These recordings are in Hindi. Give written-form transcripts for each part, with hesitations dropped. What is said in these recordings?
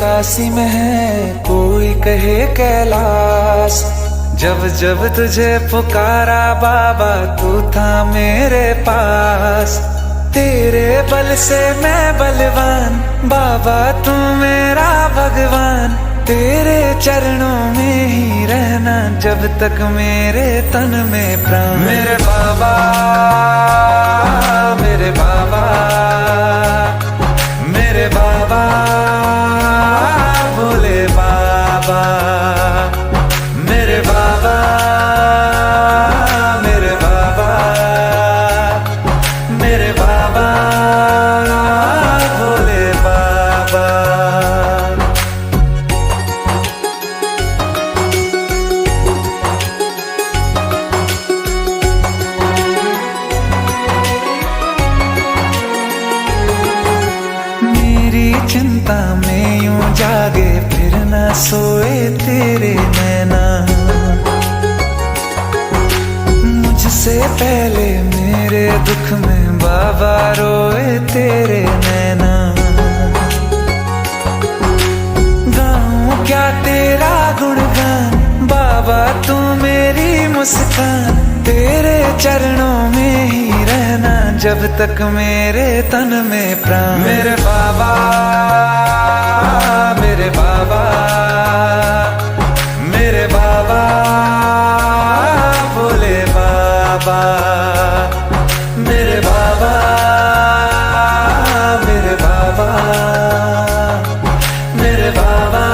काशी में है, कोई कहे कैलाश। जब जब तुझे पुकारा बाबा, तू था मेरे पास। तेरे बल से मैं बलवान, बाबा तू मेरा भगवान। तेरे चरणों में ही रहना जब तक मेरे तन में प्राण। मेरे बाबा, मेरे बाबा, मेरे बाबा, भोले बाबा। मेरे बाबा, मेरे बाबा, मेरे बाबा, भोले बाबा। चिंता में यूं जागे फिर न सोए तेरे नैना। मुझसे पहले मेरे दुख में बाबा रोए तेरे नैना। गाऊं क्या तेरा गुणगान, बाबा तू मेरी मुस्कान। तेरे चरणों में ही रहना जब तक मेरे तन में प्राण। मेरे बाबा, मेरे बाबा, मेरे बाबा, भोले बाबा। मेरे बाबा, मेरे बाबा, मेरे बाबा,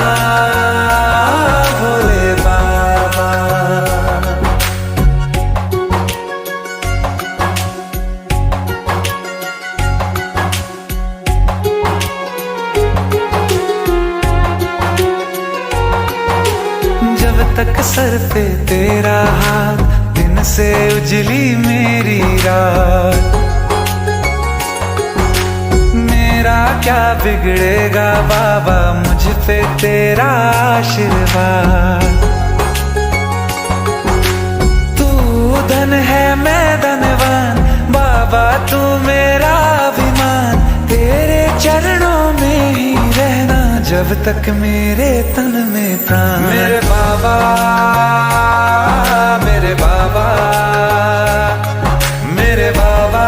भोले बाबा। तक सर पे तेरा हाथ, दिन से उजली मेरी रात। मेरा क्या बिगड़ेगा बाबा, मुझ पे तेरा आशीर्वाद। तू धन है मैं धनवान, बाबा तू मेरा अभिमान। तेरे चरणों में ही रहना जब तक मेरे तन में प्राण। मेरे बाबा, मेरे बाबा, मेरे बाबा,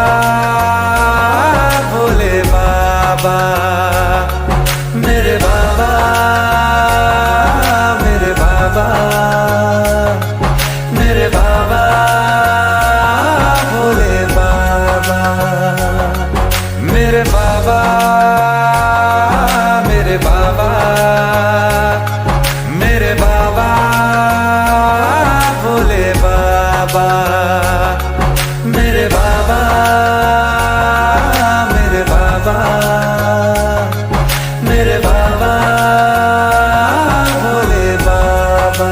भोले बाबा। मेरे बाबा, मेरे बाबा, मेरे बाबा, भोले बाबा। मेरे बाबा, मेरे बाबा, मेरे बाबा, भोले बाबा। मेरे बाबा, मेरे बाबा, मेरे बाबा, भोले बाबा।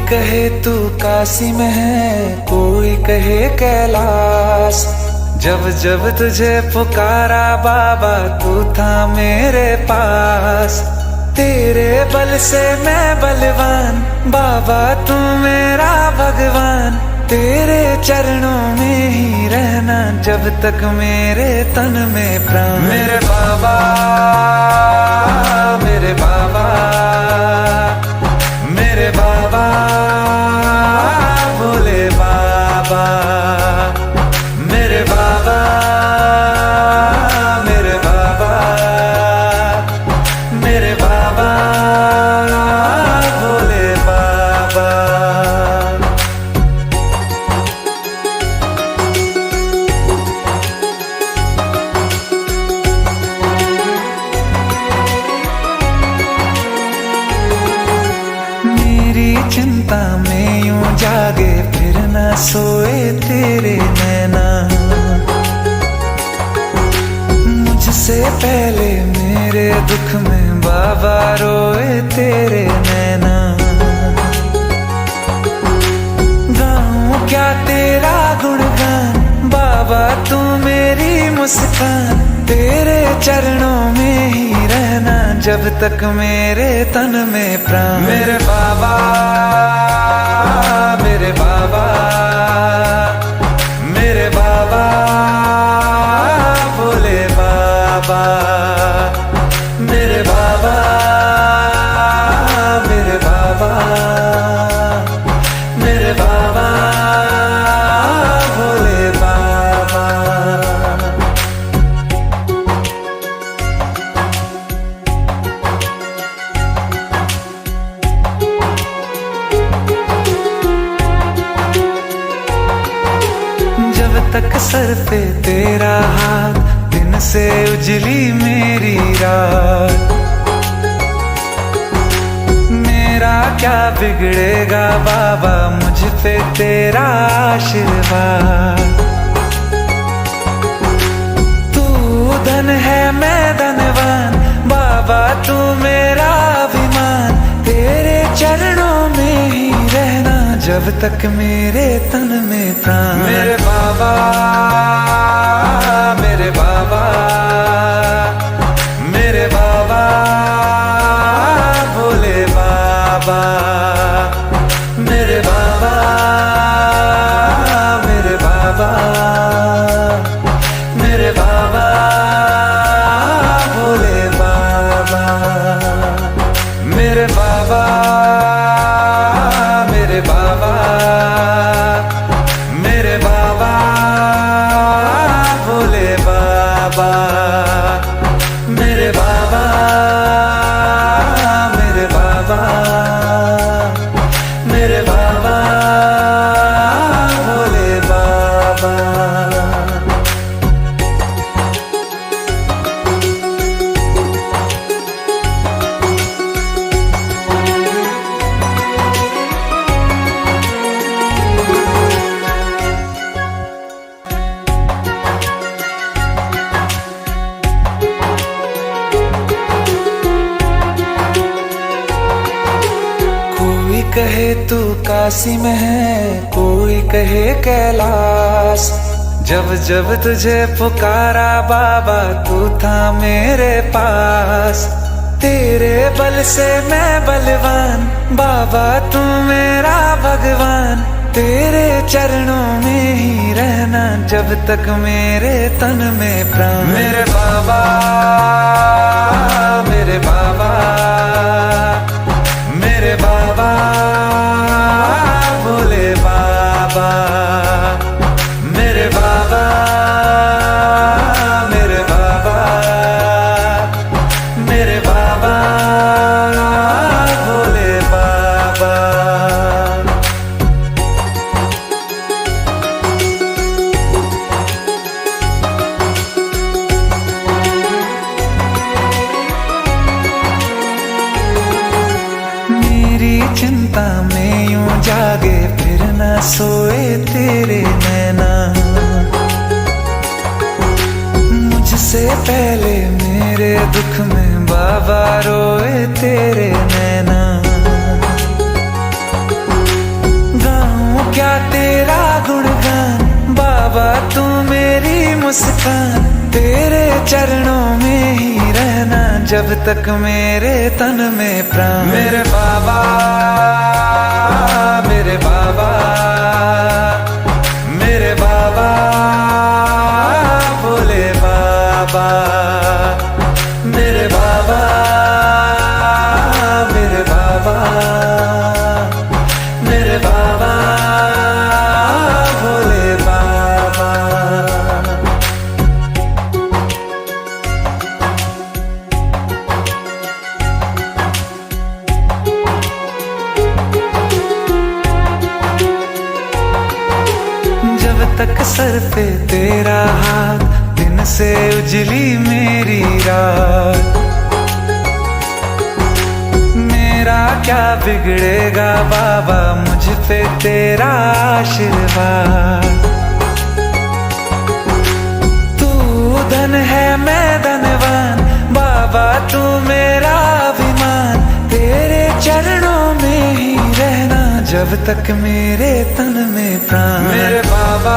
कहे तू काशी में है, कोई कहे कैलाश। जब जब तुझे पुकारा बाबा, तू था मेरे पास। तेरे बल से मैं बलवान, बाबा तू मेरा भगवान। तेरे चरणों में ही रहना जब तक मेरे तन में प्राण। मेरे बाबा, मेरे बाबा, मेरे बाबा, भोले बाबा। मेरे बाबा, मेरे बाबा, मेरे बाबा, भोले बाबा। चिंता में यूं जागे फिर न सोए तेरे नैना। मुझसे पहले मेरे दुख में बाबा रोए तेरे नैना। मुस्कान, तेरे चरणों में ही रहना जब तक मेरे तन में प्राण। मेरे बाबा, मेरे बाबा, मेरे बाबा, भोले बाबा, मेरे बाबा, मेरे बाबा, मेरे बाबा, भोले बाबा। जब तक सर पे तेरा हाथ, दिन से उजली मेरी रात। मेरा क्या बिगड़ेगा बाबा, मुझ पे तेरा आशीर्वाद। तू धन है मैं धनवान, बाबा तू मेरा अभिमान। तेरे चरणों में ही रहना जब तक मेरे तन में प्राण। मेरे बाबा, मेरे बाबा, मेरे बाबा, भोले बाबा, मेरे बाबा, मेरे बाबा, मेरे बाबा, भोले बाबा, मेरे बाबा, मेरे बाबा, मेरे बाबा, भोले बाबा, मेरे बाबा, मेरे बाबा, मेरे बाबा, भोले बाबा। कोई कहे तू काशी में है, कोई कहे कैलाश। जब जब तुझे पुकारा बाबा, तू था मेरे पास। तेरे बल से मैं बलवान, बाबा तू मेरा भगवान। तेरे चरणों में ही रहना जब तक मेरे तन में प्राण। मेरे बाबा, मेरे बाबा, मेरे बाबा, भोले बाबा, मेरे बाबा, मेरे बाबा, मेरे बाबा, भोले बाबा। मेरी चिंता में यूं जागे, फिर न सोए तेरे नैना। मुझसे पहले मेरे दुख में बाबा रोए तेरे नैना। गाऊं क्या तेरा गुणगान, बाबा तू मेरी मुस्कान। तेरे चरणों में ही रहना जब तक मेरे तन में प्राण। मेरे बाबा, मेरे बाबा, मेरे बाबा, भोले बाबा, मेरे बाबा, मेरे बाबा, मेरे बाबा, भोले बाबा। जब तक सर पे तेरा हाथ, दिन से उजली मेरी रात। मेरा क्या बिगड़ेगा बाबा, मुझ पे तेरा आशीर्वाद। तू धन है मैं धनवान, बाबा तू मेरा अभिमान। तेरे चरणों में ही रहना जब तक मेरे तन में प्राण। मेरे बाबा,